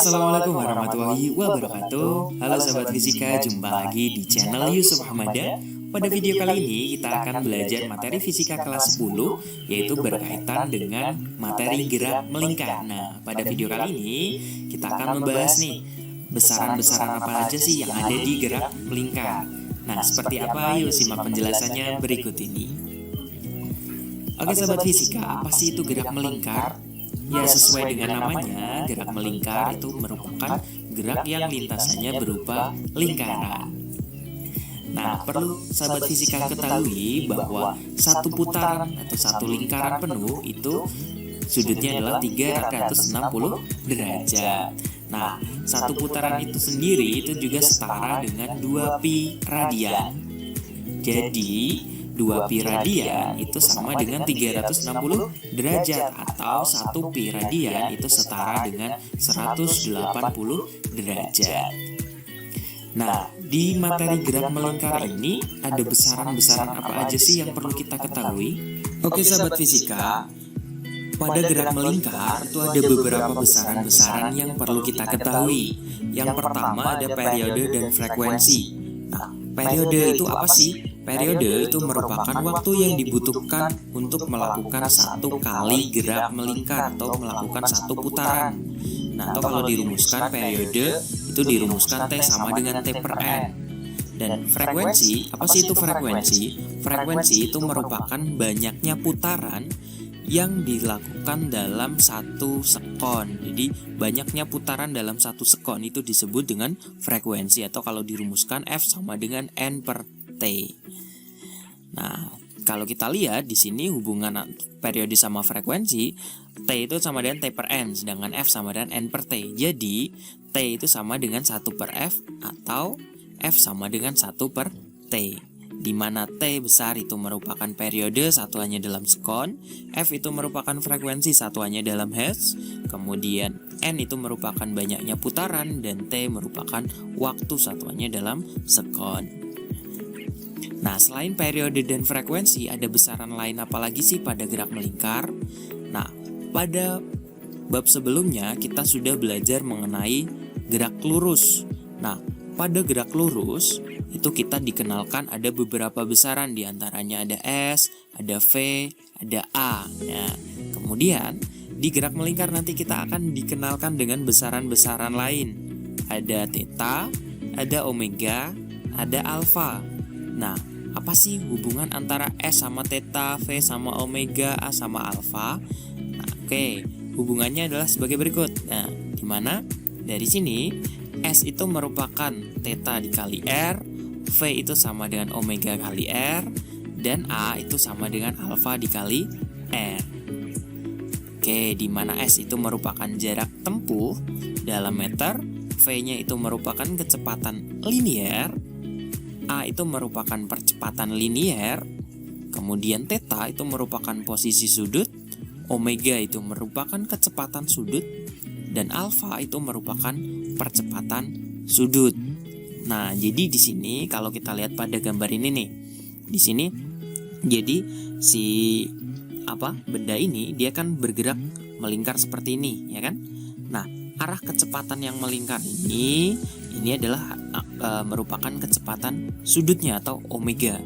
Assalamualaikum warahmatullahi wabarakatuh. Halo sahabat fisika, jumpa lagi di channel Yusuf Hamada. Pada video kali ini kita akan belajar materi fisika kelas 10, yaitu berkaitan dengan materi gerak melingkar. Nah, pada video kali ini kita akan membahas nih, besaran-besaran apa aja sih yang ada di gerak melingkar. Nah, seperti apa? Yuk simak penjelasannya berikut ini. Oke sahabat fisika, apa sih itu gerak melingkar? Ya, sesuai dengan namanya, gerak melingkar itu merupakan gerak yang lintasannya berupa lingkaran. Nah, perlu sahabat fisika ketahui bahwa satu putaran atau satu lingkaran penuh itu sudutnya adalah 360 derajat. Nah, satu putaran itu sendiri itu juga setara dengan 2 pi radian. Jadi 2 pi radian itu sama dengan 360 derajat, atau 1 pi radian itu setara dengan 180 derajat. Nah, di materi gerak melingkar ini ada besaran-besaran apa aja sih yang perlu kita ketahui? Oke sahabat fisika, pada gerak melingkar itu ada beberapa besaran-besaran yang perlu kita ketahui. Yang pertama ada periode dan frekuensi. Nah, periode itu apa sih? Periode itu merupakan waktu yang dibutuhkan untuk melakukan satu kali gerak melingkar atau melakukan satu putaran. Nah, atau kalau dirumuskan periode itu dirumuskan T sama dengan T per N. Dan frekuensi, apa sih itu frekuensi? Frekuensi itu merupakan banyaknya putaran yang dilakukan dalam satu sekon. Jadi banyaknya putaran dalam satu sekon itu disebut dengan frekuensi, atau kalau dirumuskan F sama dengan N per T. Nah, kalau kita lihat di sini hubungan periode sama frekuensi, T itu sama dengan T per N, sedangkan F sama dengan N per T. Jadi T itu sama dengan 1 per F, atau F sama dengan 1 per T, di mana T besar itu merupakan periode, satuannya dalam sekon, F itu merupakan frekuensi, satuannya dalam hertz, kemudian N itu merupakan banyaknya putaran, dan T merupakan waktu, satuannya dalam sekon. Nah, selain periode dan frekuensi, ada besaran lain apalagi sih pada gerak melingkar? Nah, pada bab sebelumnya kita sudah belajar mengenai gerak lurus. Nah, pada gerak lurus itu kita dikenalkan ada beberapa besaran, diantaranya ada S, ada V, ada A. Nah, kemudian di gerak melingkar nanti kita akan dikenalkan dengan besaran-besaran lain. Ada theta, ada omega, ada alfa. Nah, apa sih hubungan antara S sama theta, V sama omega, A sama alfa? Nah, oke, hubungannya adalah sebagai berikut. Nah, di mana dari sini S itu merupakan theta dikali R, V itu sama dengan omega kali R, dan A itu sama dengan alfa dikali R. Oke, di mana S itu merupakan jarak tempuh dalam meter, V-nya itu merupakan kecepatan linier, A itu merupakan percepatan linier, kemudian theta itu merupakan posisi sudut, omega itu merupakan kecepatan sudut, dan alfa itu merupakan percepatan sudut. Nah, jadi di sini kalau kita lihat pada gambar ini nih, di sini jadi si benda ini dia kan bergerak melingkar seperti ini, ya kan? Nah, arah kecepatan yang melingkar ini adalah merupakan kecepatan sudutnya atau omega.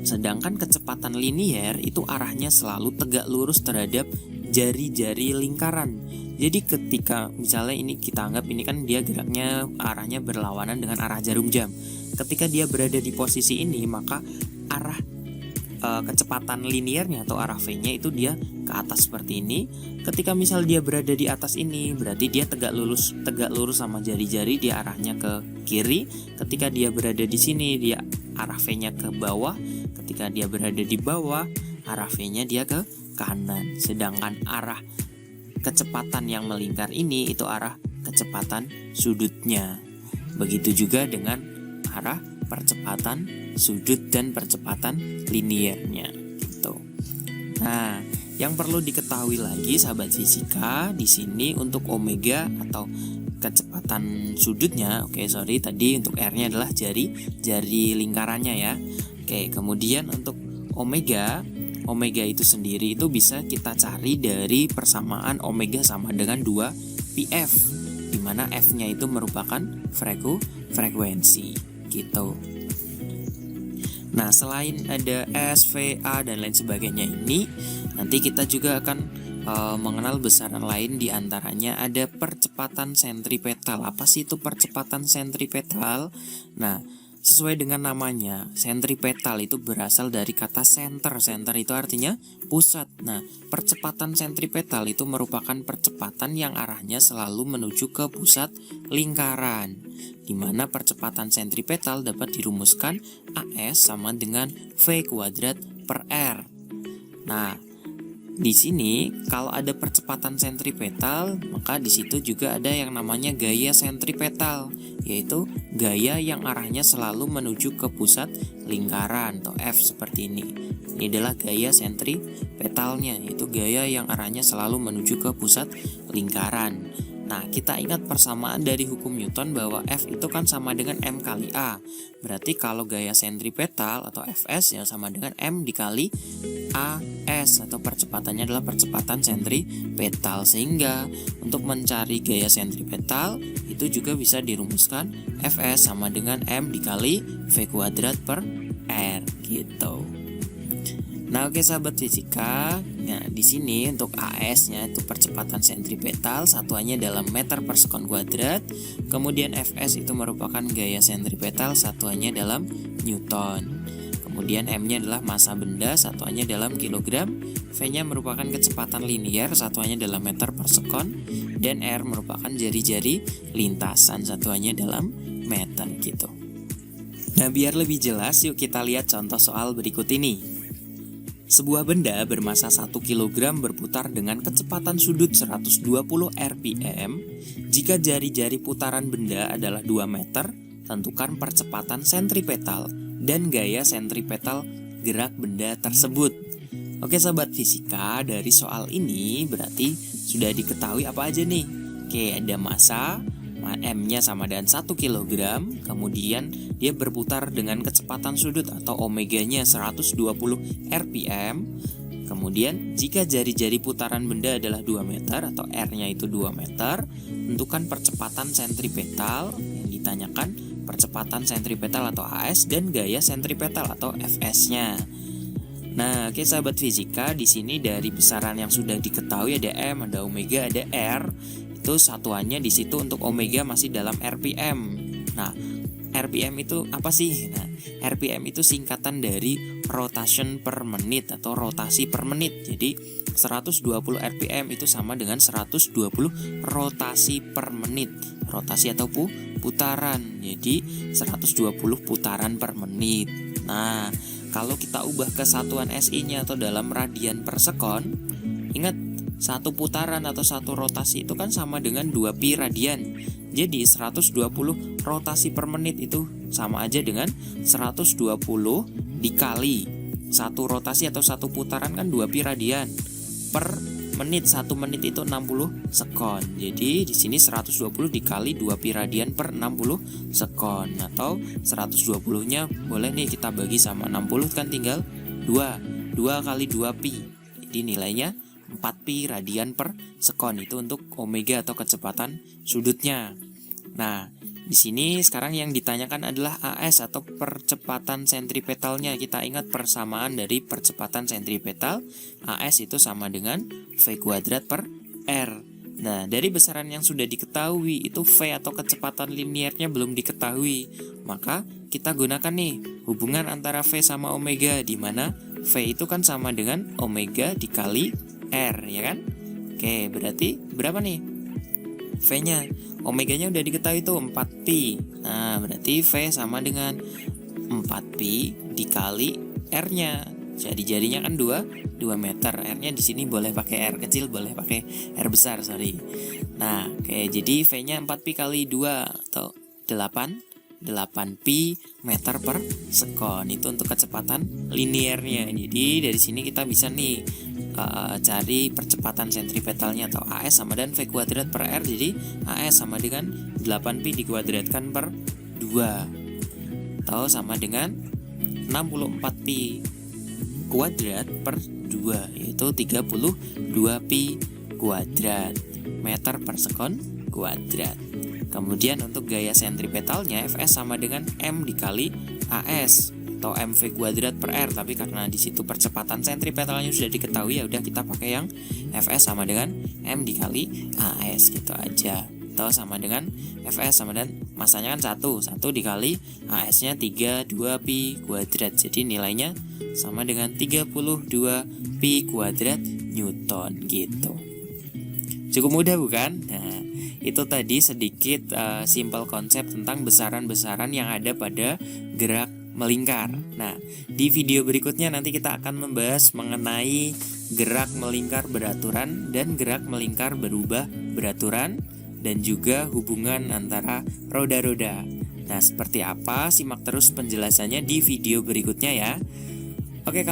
Sedangkan kecepatan linier itu arahnya selalu tegak lurus terhadap jari-jari lingkaran. Jadi ketika misalnya ini kita anggap ini kan dia geraknya arahnya berlawanan dengan arah jarum jam. Ketika dia berada di posisi ini, maka arah kecepatan liniernya atau arah V-nya itu dia ke atas seperti ini. Ketika misal dia berada di atas ini, berarti dia tegak lurus sama jari-jari, dia arahnya ke kiri. Ketika dia berada di sini, dia arah V-nya ke bawah. Ketika dia berada di bawah, arah V-nya dia ke kanan. Sedangkan arah kecepatan yang melingkar ini itu arah kecepatan sudutnya. Begitu juga dengan arah percepatan sudut dan percepatan liniernya gitu. Nah, yang perlu diketahui lagi sahabat fisika di sini untuk omega atau kecepatan sudutnya, tadi untuk R-nya adalah jari lingkarannya ya. Kemudian untuk omega itu sendiri itu bisa kita cari dari persamaan omega sama dengan 2 PF. di mana F-nya itu merupakan frekuensi gitu. Nah, selain ada S, V, A, dan lain sebagainya ini, nanti kita juga akan mengenal besaran lain, di antaranya ada percepatan sentripetal. Apa sih itu percepatan sentripetal? Nah, sesuai dengan namanya, sentripetal itu berasal dari kata center. Center itu artinya pusat. Nah, percepatan sentripetal itu merupakan percepatan yang arahnya selalu menuju ke pusat lingkaran, di mana percepatan sentripetal dapat dirumuskan AS sama dengan V kuadrat per R. Nah, di sini kalau ada percepatan sentripetal, maka di situ juga ada yang namanya gaya sentripetal, yaitu gaya yang arahnya selalu menuju ke pusat lingkaran atau F seperti ini. Ini adalah gaya sentripetalnya, yaitu gaya yang arahnya selalu menuju ke pusat lingkaran. Nah, kita ingat persamaan dari hukum Newton bahwa F itu kan sama dengan M kali A. Berarti kalau gaya sentripetal atau Fs ya sama dengan M dikali AS, atau percepatannya adalah percepatan sentripetal. Sehingga untuk mencari gaya sentripetal itu juga bisa dirumuskan Fs sama dengan M dikali V kuadrat per R gitu. Nah, oke sahabat fisika, nah di sini untuk AS-nya itu percepatan sentripetal, satuannya dalam meter per sekon kuadrat. Kemudian Fs itu merupakan gaya sentripetal, satuannya dalam Newton. Kemudian M-nya adalah massa benda, satuannya dalam kilogram. V-nya merupakan kecepatan linier, satuannya dalam meter per sekon. Dan R merupakan jari-jari lintasan, satuannya dalam meter gitu. Nah, biar lebih jelas, yuk kita lihat contoh soal berikut ini. Sebuah benda bermasa 1 kg berputar dengan kecepatan sudut 120 rpm. Jika jari-jari putaran benda adalah 2 meter, tentukan percepatan sentripetal dan gaya sentripetal gerak benda tersebut. Oke sahabat fisika, dari soal ini berarti sudah diketahui apa aja nih? Oke, ada massa, M-nya sama dengan 1 kg, kemudian dia berputar dengan kecepatan sudut atau omeganya 120 rpm. Kemudian jika jari-jari putaran benda adalah 2 meter atau R-nya itu 2 meter, tentukan percepatan sentripetal yang ditanyakan, percepatan sentripetal atau AS, dan gaya sentripetal atau Fs-nya. Nah, oke sahabat fisika, di sini dari besaran yang sudah diketahui ada M, ada omega, ada R. Itu satuannya di situ untuk omega masih dalam rpm. Nah, rpm itu apa sih? Nah, rpm itu singkatan dari rotation per menit atau rotasi per menit. Jadi 120 rpm itu sama dengan 120 rotasi per menit. Rotasi atau putaran. Jadi 120 putaran per menit. Nah, kalau kita ubah ke satuan SI-nya atau dalam radian per sekon, ingat satu putaran atau satu rotasi itu kan sama dengan 2 pi radian. Jadi 120 rotasi per menit itu sama aja dengan 120 dikali satu rotasi atau satu putaran kan 2 pi radian per menit. 1 menit itu 60 sekon. Jadi di sini 120 dikali 2 pi radian per 60 sekon, atau 120-nya boleh nih kita bagi sama 60 kan tinggal 2 kali 2 pi. Jadi nilainya 4 pi radian per sekon, itu untuk omega atau kecepatan sudutnya. Nah, di sini sekarang yang ditanyakan adalah AS atau percepatan sentripetalnya. Kita ingat persamaan dari percepatan sentripetal, AS itu sama dengan V kuadrat per R. Nah, dari besaran yang sudah diketahui itu V atau kecepatan liniernya belum diketahui. Maka kita gunakan nih hubungan antara V sama omega, di mana V itu kan sama dengan omega dikali R, ya kan? Oke, berarti berapa nih V-nya? Omeganya udah diketahui tuh 4pi. Nah, berarti V sama dengan 4pi dikali R-nya. Jadi jadinya kan 2 meter. R-nya di sini boleh pakai R kecil, boleh pakai R besar, sorry. Nah, oke, jadi V-nya 4pi kali 2 atau 8pi meter per sekon. Itu untuk kecepatan liniernya. Jadi dari sini kita bisa nih cari percepatan sentripetalnya atau AS sama dengan V kuadrat per R. Jadi AS sama dengan 8pi dikuadratkan per 2 atau sama dengan 64pi kuadrat per 2, yaitu 32pi kuadrat meter per sekon kuadrat. Kemudian untuk gaya sentripetalnya Fs sama dengan M dikali AS atau mv kuadrat per R, tapi karena di situ percepatan sentripetalnya sudah diketahui, ya udah kita pakai yang Fs sama dengan M dikali AS gitu aja. Atau sama dengan Fs sama dengan masanya kan 1 dikali AS-nya 32 pi kuadrat. Jadi nilainya sama dengan 32 pi kuadrat Newton gitu. Cukup mudah bukan? Nah, itu tadi sedikit simple konsep tentang besaran-besaran yang ada pada gerak melingkar. Nah, di video berikutnya nanti kita akan membahas mengenai gerak melingkar beraturan dan gerak melingkar berubah beraturan, dan juga hubungan antara roda-roda. Nah, seperti apa? Simak terus penjelasannya di video berikutnya ya. Oke.